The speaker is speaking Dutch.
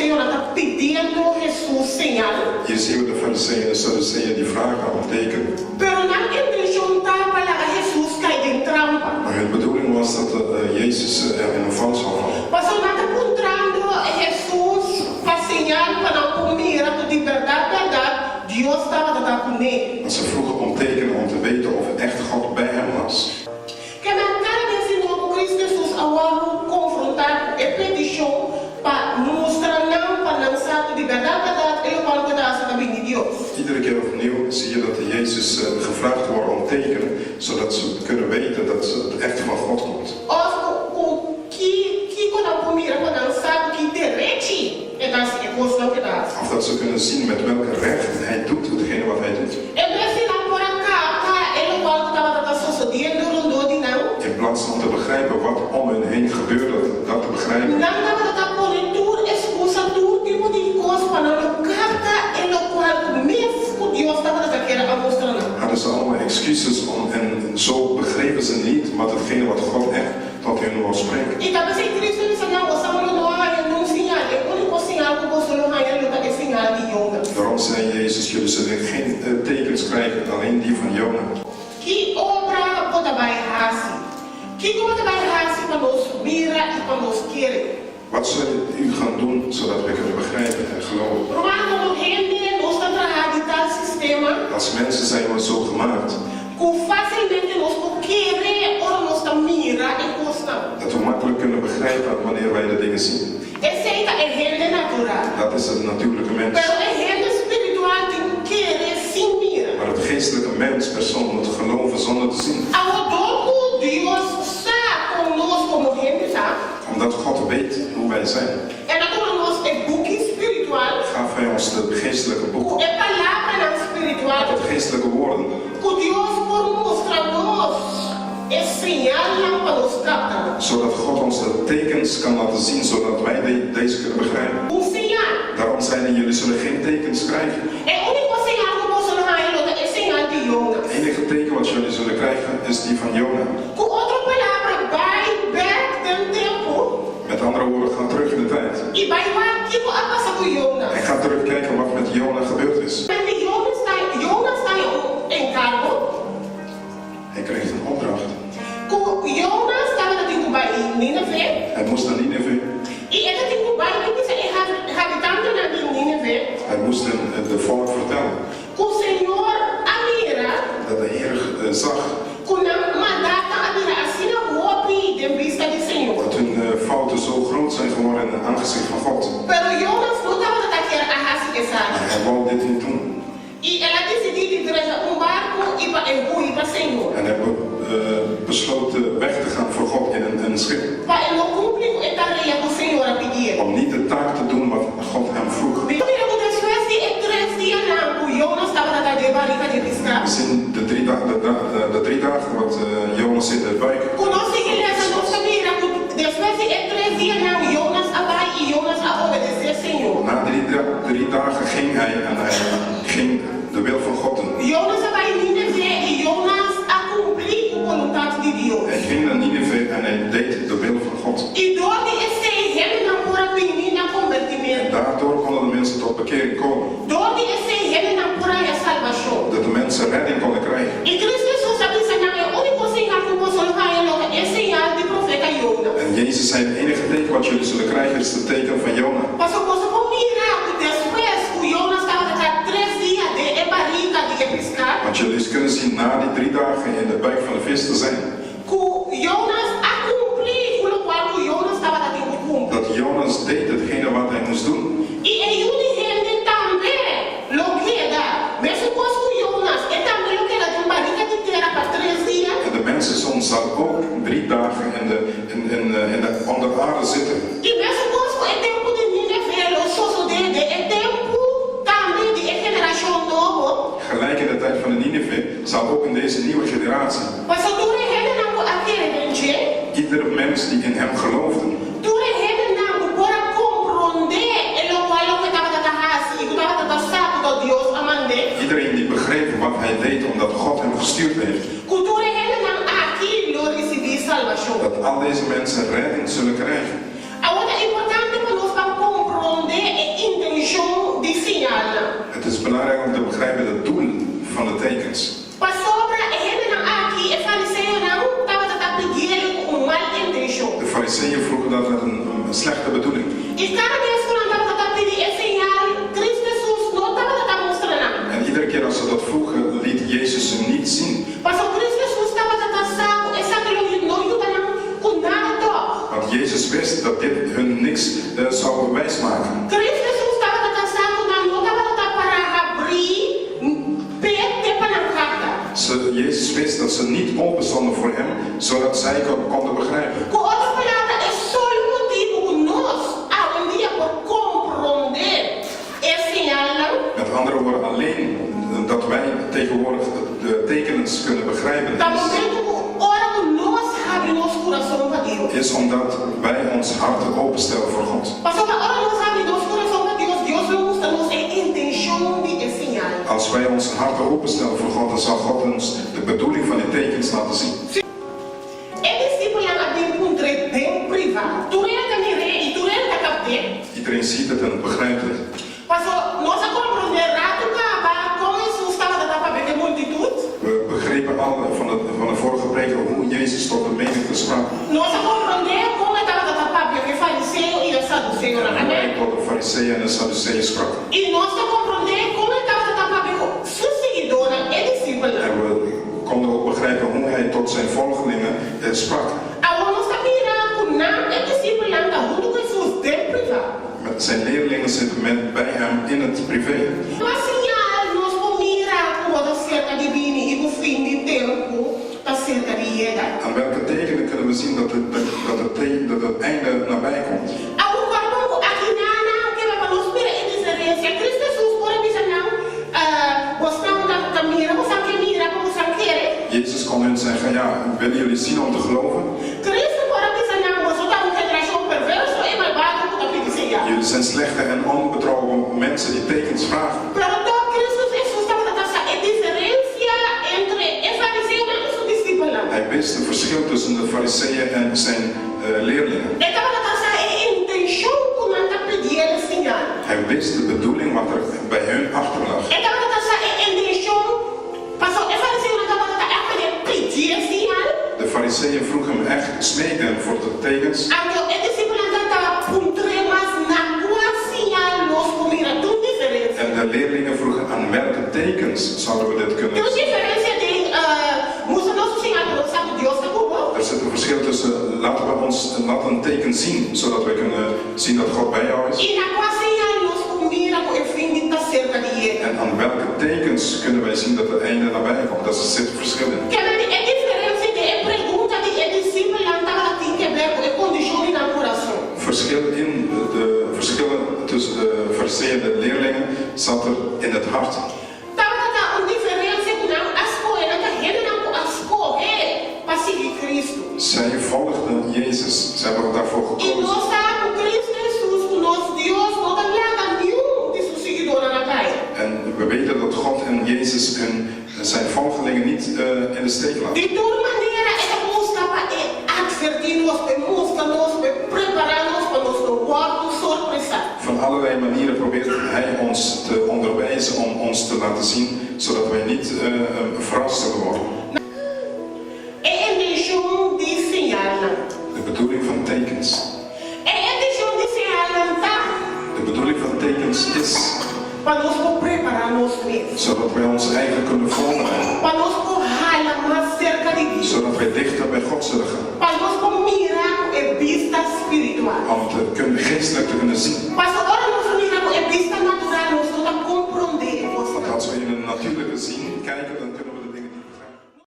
Fariseos estavam pedindo a Jesus señal. Hier zien we de Fariseeën en Sadduceeën die vragen om tekenen. Pero na intenção estava para Jesus cair em trampa. Maar hun bedoeling was dat Jezus er in een val zou vallen. Mas eu não encontrando Jesus para señal para comer de verdade, Deus estava dando com ele. Want ze vroegen om tekenen om te weten of echt God bij hem was. Que na cara desse novo Cristo Jesus agora confrontar e petição para mostrar não para lançar de verdade, ele vai cuidar da vida de Deus. Iedere keer opnieuw zie je dat de Jezus gevraagd wordt om tekenen, zodat ze kunnen weten dat het echt van God komt. Of dat ze kunnen zien met welke recht hij doet hetgene wat hij doet. In plaats van te begrijpen wat om hen heen gebeurt, dat te begrijpen. Hadden ze allemaal excuses om en zo begrepen ze niet wat hetgene wat God echt tot hen wil spreken. Daarom zei Jezus, jullie zullen geen tekens krijgen, alleen die van Jona. Wat zal u gaan doen, zodat we kunnen begrijpen en geloven? Als mensen zijn we zo gemaakt. Dat we makkelijk kunnen begrijpen wanneer wij de dingen zien. Dat is het natuurlijke mens. Maar het geestelijke menspersoon moet geloven zonder te zien. Omdat God weet hoe wij zijn. Gaf hij ons de geestelijke boek. Het geestelijke woorden. Zodat God ons de tekens kan laten zien, zodat wij deze kunnen begrijpen. Daarom zeiden jullie zullen geen tekens krijgen. Het enige teken wat jullie zullen krijgen is die van Jona. Met andere woorden, ga terug in de tijd. En ga terugkijken wat met Jona gebeurd is. Hij kreeg een opdracht. Hij moest naar Nineve. Hij moest de volk vertellen. Dat de Heer zag. Dat hun fouten zo groot zijn geworden in het aangezicht van God. Hij wou dit niet doen. En hij besloot weg te gaan voor God in een schip. Om niet de taak te doen wat God hem vroeg. We zien de drie dagen wat Jonas in de wijk. Na drie dagen ging hij en hij ging de wil van God doen. Hij ging naar Nineve en hij deed de wil van God. En daardoor konden de mensen tot bekering komen. Dat de mensen redding konden krijgen. En Jezus zei, het enige teken wat jullie zullen krijgen is het teken van Jona. Want jullie kunnen zien na die 3 dagen in de buik van de vis te zijn. Dat Jonas deed hetgene wat hij moest doen. En de mensenzoon zal ook 3 dagen onder de aarde zitten. Gelijk in de tijd van de Nineve zal ook in deze nieuwe generatie iedere mens die in hem geloofde iedereen die begreep wat hij deed omdat God hem gestuurd heeft, dat al deze mensen redding zullen krijgen. fariseeën vroegen dat met een slechte bedoeling. En iedere keer als ze dat vroegen, liet Jezus ze niet zien. Want Jezus wist dat dit hun niks zou wijsmaken. Jezus wist dat ze niet open stonden voor hem, zodat zij konden begrijpen. Met andere woorden, alleen dat wij tegenwoordig de tekens kunnen begrijpen is omdat wij ons hart openstellen voor God. Als wij ons hart openstellen voor God, dan zal God ons de bedoeling van die tekens laten zien. Iedereen ziet het en begrijpt het. We begrepen al van de vorige preker hoe Jezus tot de menigte sprak. En tot de fariseeën en de sadduceeën sprak. En we konden ook begrijpen hoe hij tot zijn volgelingen sprak. Met zijn leerlingen zitten bij hem in het privé. Aan welke tekenen kunnen we zien dat het einde nabij komt? Jezus kon hen zeggen, ja, willen jullie zien om te geloven? Jullie zijn slechte en onbetrouwbare mensen die tekens vragen. Hij wist het verschil tussen de fariseeën en zijn leerlingen. Hij wist de bedoeling wat er bij hun achter lag. De fariseeën vroegen hem echt, smeekten hem voor de tekens. En de leerlingen vroegen aan welke tekens zouden we dit kunnen zien. Er zit een verschil tussen, laten we ons een teken zien, zodat we kunnen zien dat God bij jou is. En aan welke tekens kunnen wij zien dat het einde nabij komt? Daar zit een verschil in. Verschillen tussen de fariseeën en de leerlingen zat er in het hart. Zij volgden Jezus, zij hebben daarvoor gekozen. En we weten dat God en Jezus zijn volgelingen niet in de steek laten. Van allerlei manieren probeert hij ons te onderwijzen om ons te laten zien, zodat wij niet verrast zullen worden. De bedoeling van tekens. De bedoeling van tekens is zodat wij ons eigen kunnen voorbereiden. Zodat wij dichter bij God zullen gaan. Om te kunnen